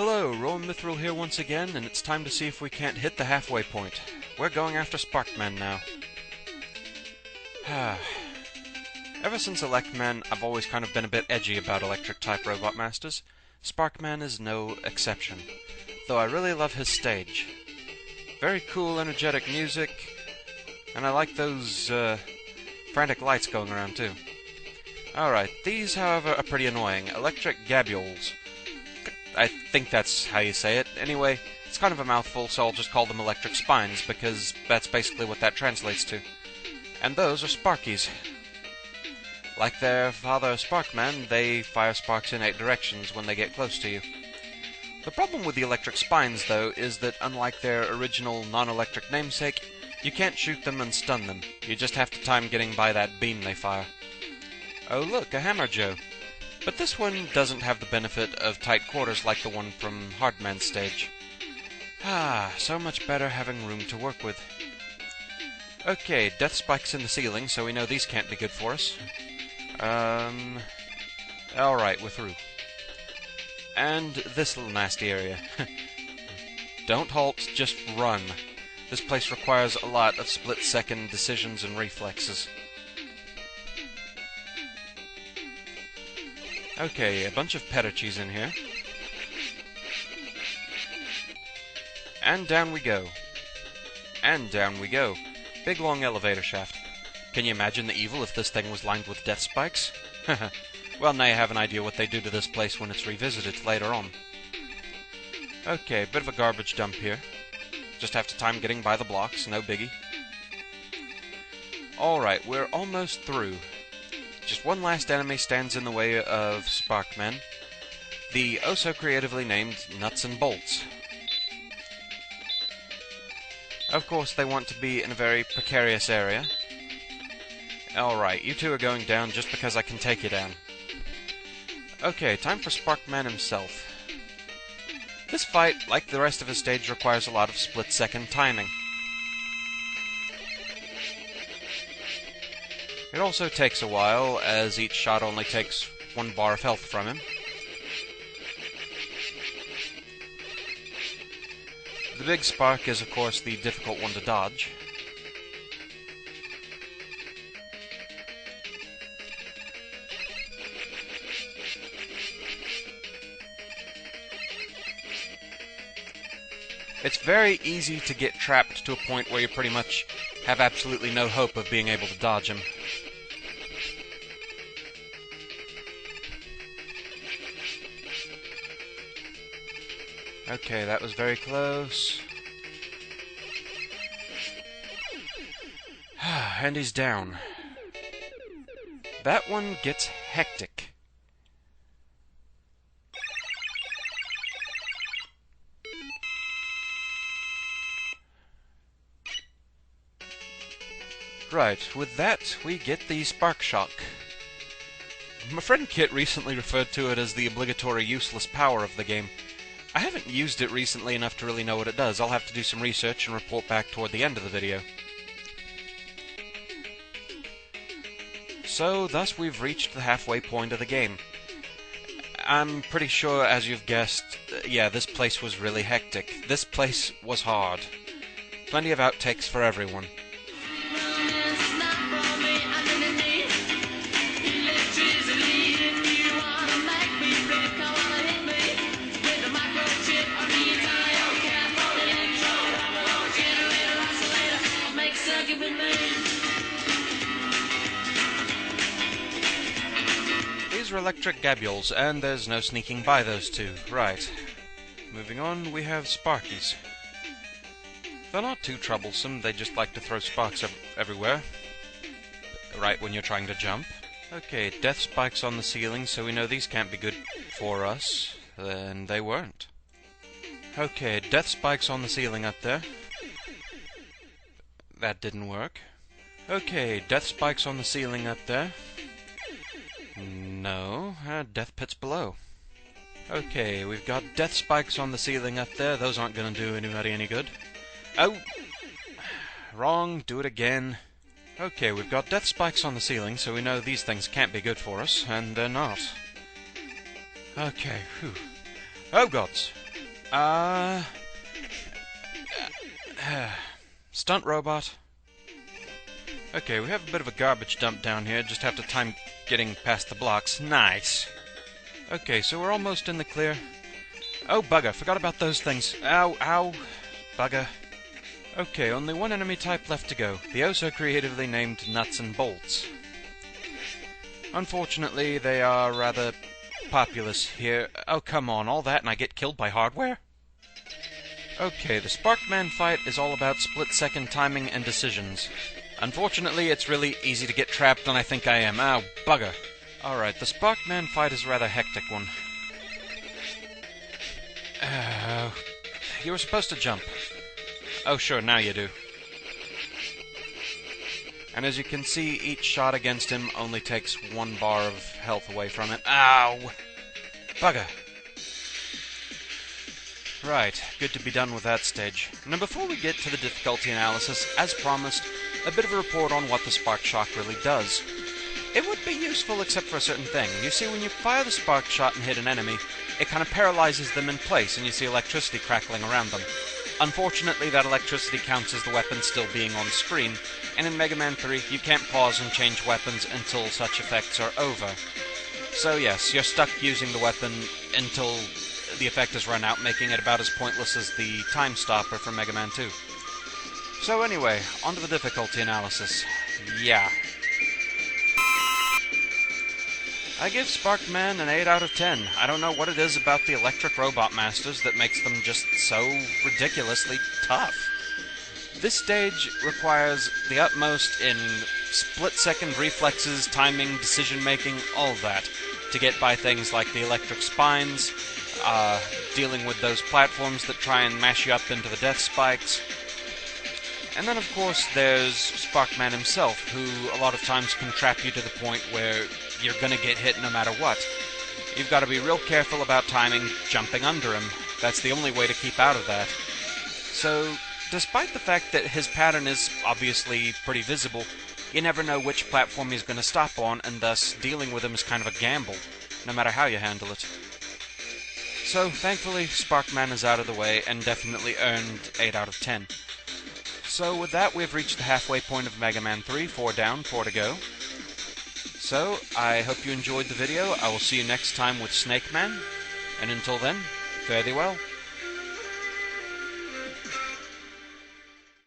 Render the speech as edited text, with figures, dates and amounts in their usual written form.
Hello, Rowan Mithril here once again, and it's time to see if we can't hit the halfway point. We're going after Sparkman now. Ever since Electman, I've always kind of been a bit edgy about electric-type robot masters. Sparkman is no exception, though I really love his stage. Very cool, energetic music, and I like those, frantic lights going around too. Alright, these, however, are pretty annoying. Electric gabules. I think that's how you say it. Anyway, it's kind of a mouthful, so I'll just call them electric spines, because that's basically what that translates to. And those are Sparkies. Like their father Sparkman, they fire sparks in 8 directions when they get close to you. The problem with the electric spines, though, is that unlike their original non-electric namesake, you can't shoot them and stun them. You just have to time getting by that beam they fire. Oh look, a Hammer Joe. But this one doesn't have the benefit of tight quarters like the one from Hardman's stage. So much better having room to work with. Okay, death spikes in the ceiling, so we know these can't be good for us. Alright, we're through. And this little nasty area. Don't halt, just run. This place requires a lot of split-second decisions and reflexes. Okay, a bunch of Pedachis in here. And down we go. And down we go. Big long elevator shaft. Can you imagine the evil if this thing was lined with death spikes? Well, now you have an idea what they do to this place when it's revisited later on. Okay, bit of a garbage dump here. Just have to time getting by the blocks, no biggie. Alright, we're almost through. Just one last enemy stands in the way of Sparkman. The oh-so-creatively named Nuts and Bolts. Of course, they want to be in a very precarious area. Alright, you two are going down just because I can take you down. Okay, time for Sparkman himself. This fight, like the rest of his stage, requires a lot of split-second timing. It also takes a while, as each shot only takes 1 bar of health from him. The big spark is, of course, the difficult one to dodge. It's very easy to get trapped to a point where you pretty much have absolutely no hope of being able to dodge him. Okay, that was very close. And he's down. That one gets hectic. Right, with that, we get the Spark Shock. My friend Kit recently referred to it as the obligatory useless power of the game. I haven't used it recently enough to really know what it does. I'll have to do some research and report back toward the end of the video. So, thus we've reached the halfway point of the game. I'm pretty sure, as you've guessed, yeah, this place was really hectic. This place was hard. Plenty of outtakes for everyone. These are electric gabules, and there's no sneaking by those two. Right. Moving on, we have Sparkies. They're not too troublesome, they just like to throw sparks everywhere. Right when you're trying to jump. Okay, death spikes on the ceiling, so we know these can't be good for us. And they weren't. Okay, death spikes on the ceiling up there. That didn't work. Okay, death spikes on the ceiling up there. No, death pits below. Okay, we've got death spikes on the ceiling up there. Those aren't gonna do anybody any good. Oh! Wrong, do it again. Okay, we've got death spikes on the ceiling, so we know these things can't be good for us, and they're not. Okay, whew. Oh gods! Uh... Stunt robot. Okay, we have a bit of a garbage dump down here, just have to time getting past the blocks. Nice. Okay, so we're almost in the clear. Oh, bugger, forgot about those things. Ow, ow, bugger. Okay, only one enemy type left to go, the oh-so creatively named Nuts and Bolts. Unfortunately, they are rather populous here. Oh, come on, all that and I get killed by hardware? Okay, the Sparkman fight is all about split-second timing and decisions. Unfortunately, it's really easy to get trapped, and I think I am. Ow, bugger. Alright, the Sparkman fight is a rather hectic one. You were supposed to jump. Oh, sure, now you do. And as you can see, each shot against him only takes 1 bar of health away from it. Ow! Bugger. Right, good to be done with that stage. Now before we get to the difficulty analysis, as promised, a bit of a report on what the Spark Shock really does. It would be useful except for a certain thing. You see, when you fire the Spark Shot and hit an enemy, it kind of paralyzes them in place and you see electricity crackling around them. Unfortunately, that electricity counts as the weapon still being on screen, and in Mega Man 3, you can't pause and change weapons until such effects are over. So yes, you're stuck using the weapon until the effect is run out, making it about as pointless as the time stopper from Mega Man 2. So anyway, onto the difficulty analysis. Yeah. I give Sparkman an 8 out of 10. I don't know what it is about the Electric Robot Masters that makes them just so ridiculously tough. This stage requires the utmost in split-second reflexes, timing, decision-making, all of that, to get by things like the electric spines, dealing with those platforms that try and mash you up into the death spikes. And then, of course, there's Sparkman himself, who a lot of times can trap you to the point where you're gonna get hit no matter what. You've got to be real careful about timing jumping under him. That's the only way to keep out of that. So, despite the fact that his pattern is obviously pretty visible, you never know which platform he's gonna stop on, and thus dealing with him is kind of a gamble, no matter how you handle it. So, thankfully, Sparkman is out of the way, and definitely earned 8 out of 10. So, with that, we've reached the halfway point of Mega Man 3, 4 down, 4 to go. So, I hope you enjoyed the video. I will see you next time with Snake Man, and until then, fare thee well.